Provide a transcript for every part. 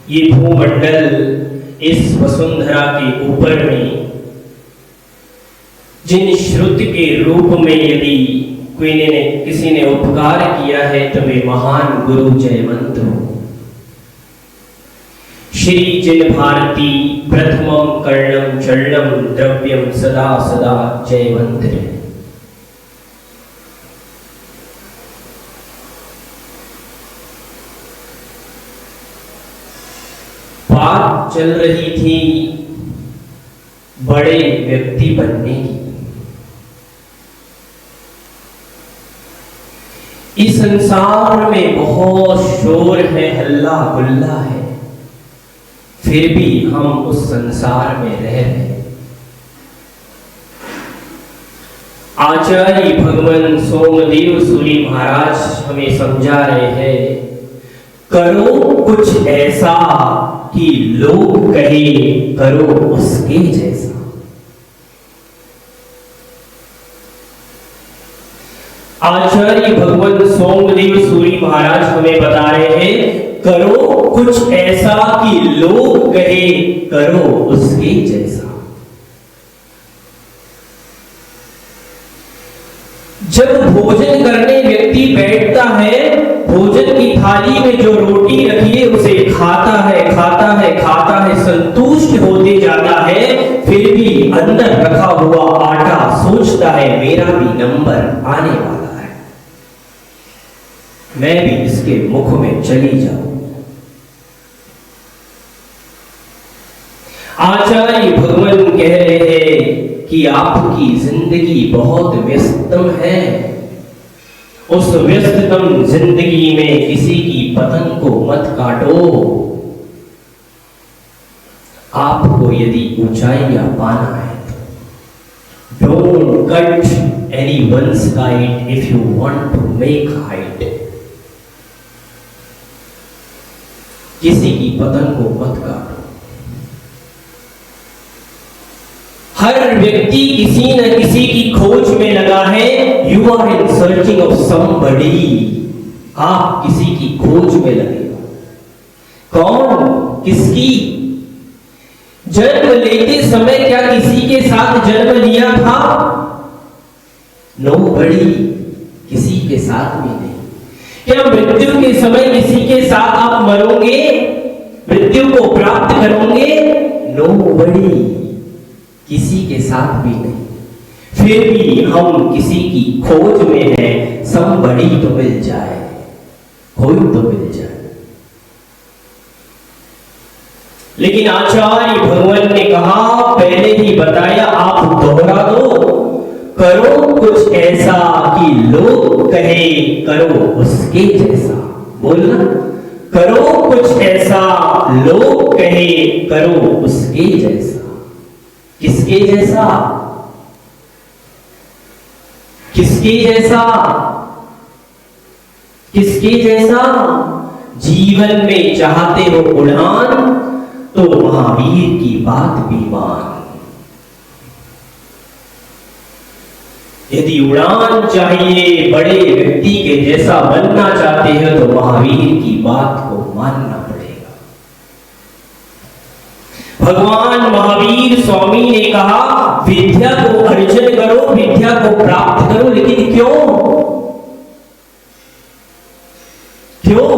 ये भूमंडल इस वसुंधरा के ऊपर में जिन श्रुति के रूप में यदि किसी ने उपकार किया है तो वे महान गुरु जयवंत हो। श्री जिन भारती प्रथमम कर्णम चरणम द्रव्यम सदा सदा जयवंत रहे। बात चल रही थी बड़े व्यक्ति बनने की। इस संसार में बहुत शोर है, हल्ला गुल्ला है, फिर भी हम उस संसार में रह रहे। आचार्य भगवान सोमदेव सूरी महाराज हमें समझा रहे हैं, करो कुछ ऐसा कि लोग कहे करो उसके जैसा। आचार्य भगवान सोमदेव सूरी महाराज हमें बता रहे हैं, करो कुछ ऐसा कि लोग कहे करो उसके जैसा। जब भोजन करने व्यक्ति बैठता है, भोजन की थाली में जो रोटी रखी है उसे खाता है, खाता है, खाता है, संतुष्ट होते जाता है, फिर भी अंदर रखा हुआ आटा सोचता है मेरा भी नंबर आने वाला है, मैं भी इसके मुख में चली जाऊं। आचार्य भगवान कह रहे हैं कि आपकी जिंदगी बहुत व्यस्तम है। उस व्यस्ततम जिंदगी में किसी की पतंग को मत काटो। आपको यदि ऊंचाइयां पाना है तो don't cut anyone's kite if you want to make height। किसी की पतंग को मत काटो। हर व्यक्ति किसी न किसी की खोज में लगा है। You are in searching of somebody. आप किसी की खोज में लगे। कौन? किसकी? जन्म लेते समय क्या किसी के साथ जन्म लिया था? नोबडी। किसी के साथ भी नहीं। क्या मृत्यु के समय किसी के साथ आप मरोगे? मृत्यु को प्राप्त करोगे? नोबडी। किसी के साथ भी नहीं। फिर भी हम किसी की खोज में हैं, समबड़ी तो मिल जाए, कोई तो मिल जाए। लेकिन आचार्य भगवान ने कहा, पहले ही बताया, आप दोहरा दो, करो कुछ ऐसा कि लोग कहे करो उसके जैसा। बोलना, करो कुछ ऐसा लोग कहे करो उसके जैसा। किसके जैसा? किसके जैसा? किसके जैसा? जीवन में चाहते हो उड़ान तो महावीर की बात भी मान। यदि उड़ान चाहिए, बड़े व्यक्ति के जैसा बनना चाहते हो तो महावीर की बात को मानना पड़ेगा। भगवान महावीर स्वामी ने कहा, विद्या को अर्जन करो, विद्या को प्राप्त करो, लेकिन क्यों? क्यों?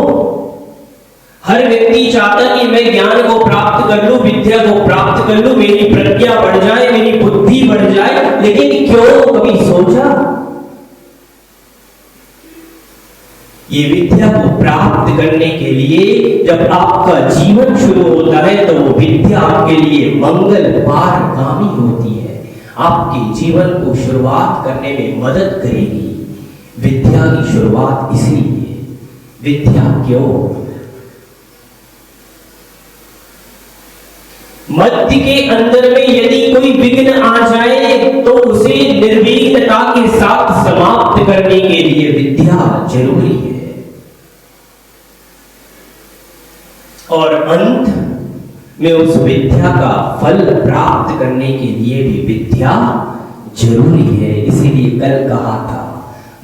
हर व्यक्ति चाहता कि मैं ज्ञान को प्राप्त कर लूं, विद्या को प्राप्त कर लूं, मेरी प्रज्ञा बढ़ जाए, मेरी बुद्धि बढ़ जाए, लेकिन क्यों? कभी सोचा? ये विद्या को प्राप्त करने के लिए जब आपका जीवन शुरू होता है तो वो विद्या आपके लिए मंगल पारगामी होती है, आपके जीवन को शुरुआत करने में मदद करेगी। विद्या की शुरुआत इसलिए। विद्या क्यों? मध्य के अंदर में यदि कोई विघ्न आ जाए तो उसे निर्विघ्नता के साथ समाप्त करने के लिए विद्या जरूरी है। और अंत में उस विद्या का फल प्राप्त करने के लिए भी विद्या जरूरी है। इसीलिए कल कहा था,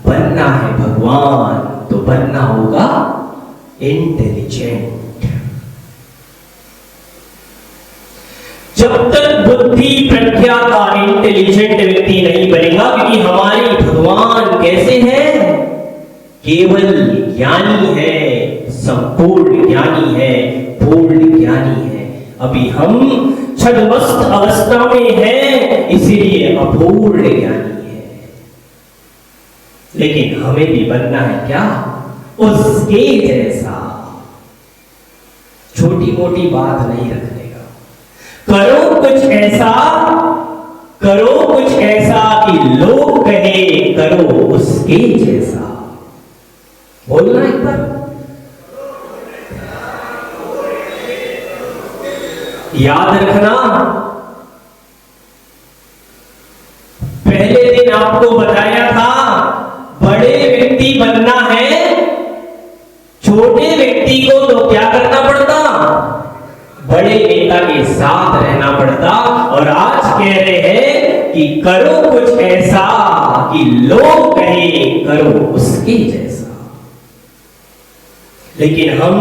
बनना है भगवान तो बनना होगा इंटेलिजेंट। जब तक बुद्धि प्रज्ञा का इंटेलिजेंट व्यक्ति नहीं बनेगा, क्योंकि हमारे भगवान कैसे हैं? केवल ज्ञानी है, संपूर्ण ज्ञानी है, पूर्ण ज्ञानी है। अभी हम छद्मस्त अवस्था में हैं, इसीलिए अपूर्ण ज्ञानी है। लेकिन हमें भी बनना है क्या? उसके जैसा। छोटी मोटी बात नहीं रखने का, करो कुछ ऐसा कि लोग कहे करो उसके जैसा। बोलना एक बार, याद रखना। पहले दिन आपको बताया था, बड़े व्यक्ति बनना है, छोटे व्यक्ति को तो क्या करना पड़ता? बड़े नेता के साथ रहना पड़ता। और आज कह रहे हैं कि करो कुछ ऐसा कि लोग कहे करो उसके जैसा। लेकिन हम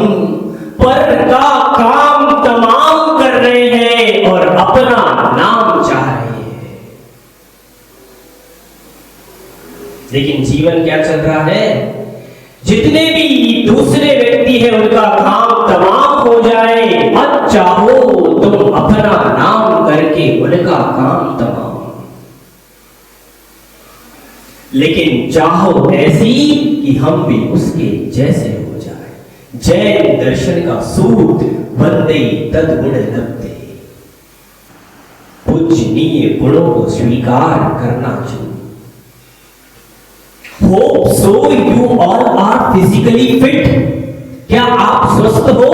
पर का काम तमाम कर रहे हैं और अपना नाम चाह रहे हैं। लेकिन जीवन क्या चल रहा है? जितने भी दूसरे व्यक्ति हैं उनका काम तमाम हो जाए, मत चाहो तुम अपना नाम करके उनका काम तमाम। लेकिन चाहो ऐसी कि हम भी उसके जैसे हो जाए। जैन दर्शन का सूत्र, वंदे तद्गुण लब्धे। पूजनीय गुणों को स्वीकार करना चाहिए। Hope so you all are physically fit। क्या आप स्वस्थ हो?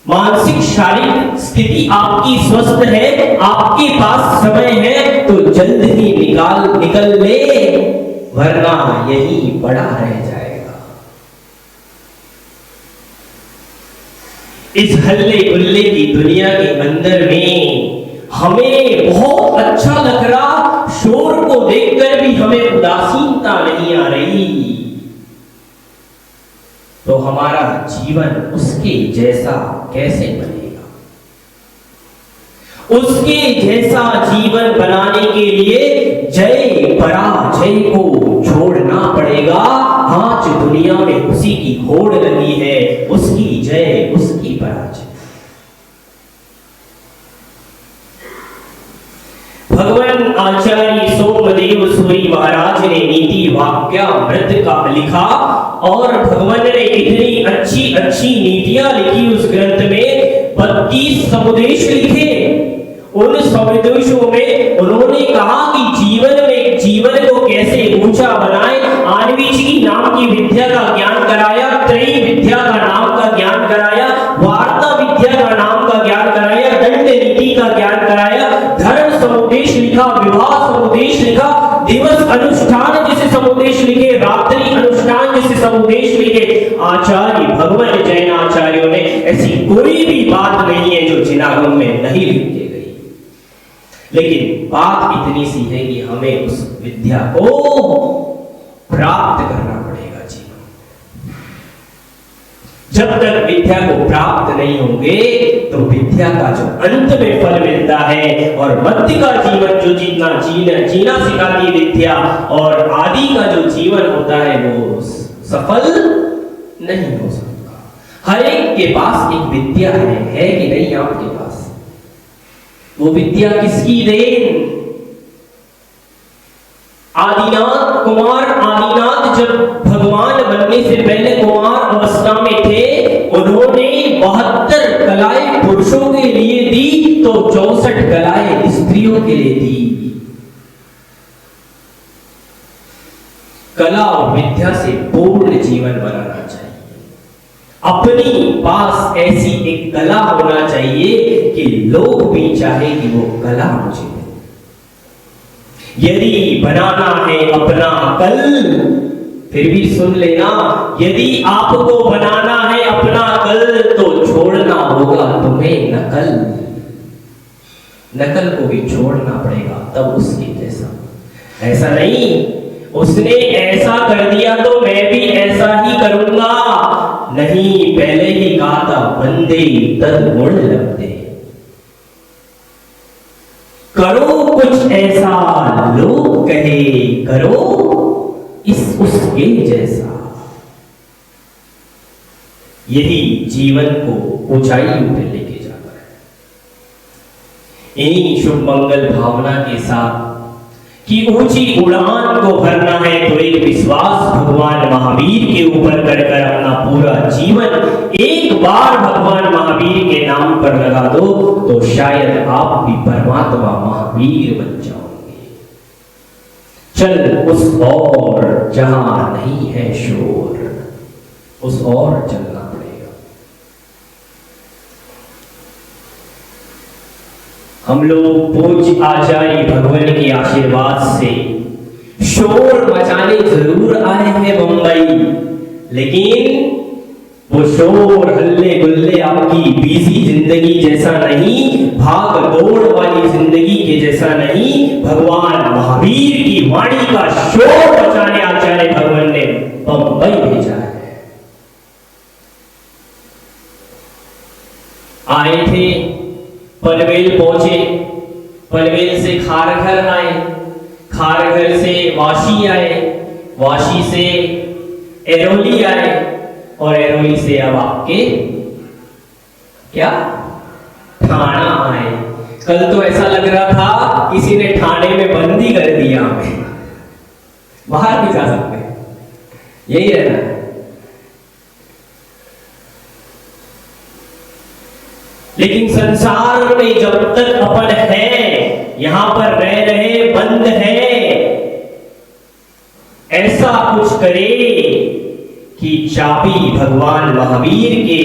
मानसिक शारीरिक स्थिति आपकी स्वस्थ है? आपके पास समय है तो जल्द ही निकल ले, वरना यही पड़ा रह जाएगा। इस हल्ले गुल्ले की दुनिया के अंदर में हमें बहुत अच्छा लग रहा, शोर को देखकर भी हमें उदासीनता नहीं आ रही, तो हमारा जीवन उसके जैसा कैसे बनेगा? उसके जैसा जीवन बनाने के लिए जय पराजय को छोड़ना पड़ेगा। आज दुनिया में उसी की होड़ लगी है, उसकी जय उसकी पराजय। भगवान आचार्य सोमदेव सूरी महाराज ने नीति वाक्यामृत का लिखा, और भगवान ने इतनी अच्छी अच्छी नीतियां लिखी उस ग्रंथ में। 32 समुदेश लिखे। उन समुदेशों में उन्होंने कहा कि जीवन को कैसे ऊंचा बनाए। आणविक नाम की विद्या का ज्ञान कराया, त्रयी विद्या का नाम का ज्ञान कराया, वार्ता विद्या का नाम का ज्ञान कराया, दंड नीति का ज्ञान कराया, धर्म समुदेश लिखा, विवाह समुदेश लिखा, दिवस अनुष्ठान जैसे समुदेश लिखे, रात्रि अनुष्ठान जैसे समुदेश लिखे। आचार्य भगवान जैन आचार्यों ने ऐसी कोई भी बात नहीं है जो जिनागम में नहीं लिखी गई। लेकिन बात इतनी सी है कि हमें उस विद्या को प्राप्त करना पड़ेगा जीवन। जब तक विद्या को प्राप्त नहीं होंगे तो विद्या का जो अंत में फल मिलता है और मध्य का जीवन जो जीना सिखाती विद्या, और आदि का जो जीवन होता है वो सफल नहीं हो सकता। हर एक के पास एक विद्या है कि नहीं आपके पास? वो विद्या किसकी देन? आदिनाथ कुमार आदिनाथ जब भगवान बनने से पहले कुमार अवस्था में थे, उन्होंने 72 कलाएं पुरुषों के लिए दी तो 64 कलाएं स्त्रियों के लिए दी। कला और विद्या से पूर्ण जीवन बनाना चाहिए। अपनी पास ऐसी एक कला होना चाहिए कि लोग भी चाहे कि वो कला मुझे। यदि बनाना है अपना कल, फिर भी सुन लेना, यदि आपको बनाना है अपना कल तो छोड़ना होगा तुम्हें नकल। नकल को भी छोड़ना पड़ेगा, तब उसके जैसा। ऐसा नहीं उसने ऐसा कर दिया तो मैं भी ऐसा ही करूंगा, नहीं, पहले ही कहा था वंदे तद्गुण लब्धे। करो कुछ ऐसा लोग कहे, करो इस उसके जैसा। यही जीवन को ऊंचाइयों पर लेके जाता है। इन्हीं शुभ मंगल भावना के साथ कि ऊंची उड़ान को भरना है तो एक विश्वास भगवान महावीर के ऊपर कर अपना पूरा जीवन एक बार भगवान महावीर के नाम पर लगा दो तो शायद आप भी परमात्मा महावीर बन जाओगे। चल उस और जहां नहीं है शोर, उस और चलना पड़ेगा। हम लोग पूज्य आचार्य भगवान के आशीर्वाद से शोर मचाने जरूर आए हैं मुंबई, लेकिन वो शोर हल्ले गुल्ले आपकी बिजी जिंदगी जैसा नहीं, भाग दौड़ वाली जिंदगी के जैसा नहीं। भगवान महावीर की वाणी का शोर मचाने आचार्य भगवान ने मुंबई भेजा है। आए थे, पनवेल पहुंचे, पनवेल से खारघर आए, खारघर से वाशी आए, वाशी से एरोली आए और एरोली से अब आपके क्या ठाणा आए। कल तो ऐसा लग रहा था किसी ने ठाणे में बंदी कर दिया, हमें बाहर नहीं जा सकते, यही रहना है। लेकिन संसार में जब तक अपन है, यहां पर रह रहे, बंद है, ऐसा कुछ करे कि चाबी भगवान महावीर के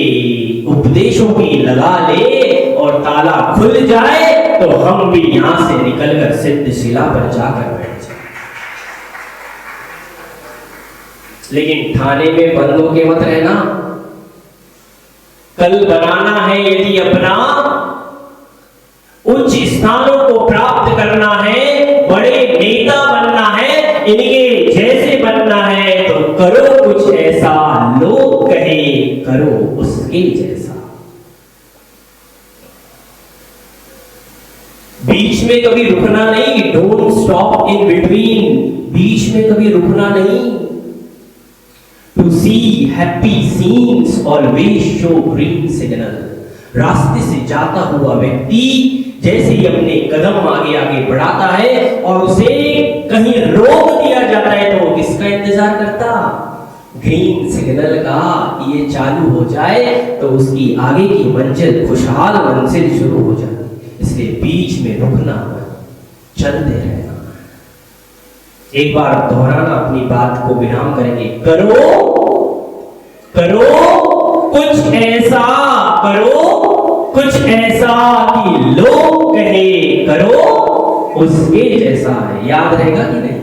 उपदेशों की लगा ले और ताला खुल जाए तो हम भी यहां से निकलकर सिद्ध शिला पर जाकर बैठ जाए। लेकिन थाने में बंद होके मत रहना। कल बनाना है यदि अपना, उच्च स्थानों को प्राप्त करना है, बड़े नेता बनना है, इनके जैसे बनना है तो करो कुछ ऐसा लोग कहे, करो उसके जैसा। बीच में कभी रुकना नहीं, डोंट स्टॉप इन बिटवीन, बीच में कभी रुकना नहीं। To see happy scenes always show green signal। रास्ते से जाता हुआ व्यक्ति जैसे ही अपने कदम आगे आगे बढ़ाता है और उसे कहीं रोक दिया जाता है तो किसका इंतजार करता? ग्रीन सिग्नल का। ये चालू हो जाए तो उसकी आगे की मंजिल, खुशहाल मंजिल शुरू हो जाती। इसलिए बीच में रुकना, चलते रहना। एक बार दोहराना अपनी बात को विराम करेंगे। करो करो कुछ ऐसा, करो कुछ ऐसा कि लोग कहे, करो उसके जैसा है। याद रहेगा कि नहीं?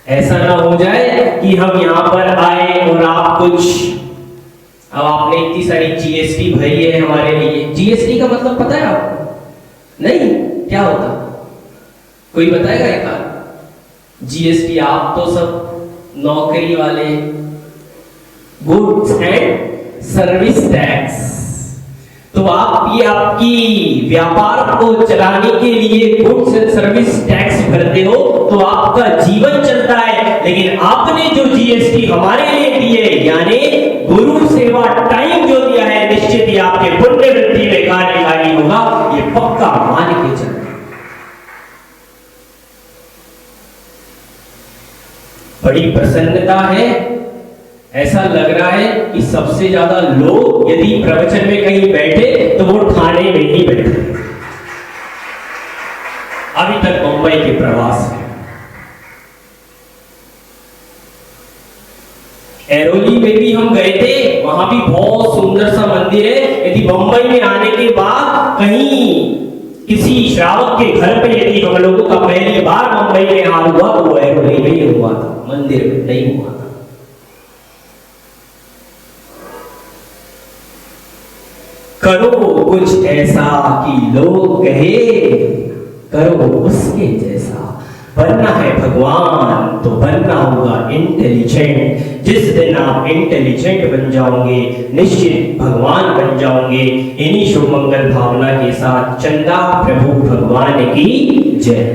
ऐसा ना हो जाए कि हम यहां पर आए और आप कुछ, अब आपने इतनी सारी जीएसटी भरी है हमारे लिए। जीएसटी का मतलब पता है आपको? नहीं, क्या होता? कोई बताएगा एक बार? जीएसटी, आप तो सब नौकरी वाले, गुड्स एंड सर्विस टैक्स, तो आप ये आपकी व्यापार को चलाने के लिए गुड्स एंड सर्विस टैक्स भरते हो तो आपका जीवन चलता है। लेकिन आपने जो जीएसटी हमारे लिए दी है, यानी गुरु सेवा टाइम जो दिया है, निश्चित ही आपके पुण्य वृत्ति में कार्यकारी होगा, ये पक्का मान के चलना। बड़ी प्रसन्नता है, ऐसा लग रहा है कि सबसे ज्यादा लोग यदि प्रवचन में कहीं बैठे तो वो ठाणे में ही बैठे। अभी तक मुंबई के प्रवास में एरोली में भी हम गए थे, वहां भी बहुत सुंदर सा मंदिर है। यदि मुंबई में आने के बाद कहीं किसी श्रावक के घर पे यदि हम लोगों का पहली बार मुंबई में हाल हुआ तो वो एरोली में ही हुआ था, मंदिर में नहीं हुआ था। करो कुछ ऐसा कि लोग कहे, करो उसके जैसा। बनना है भगवान तो बनना होगा इंटेलिजेंट। जिस दिन आप इंटेलिजेंट बन जाओगे निश्चित भगवान बन जाओगे। इन्हीं शुभ मंगल भावना के साथ चंदा प्रभु भगवान की जय।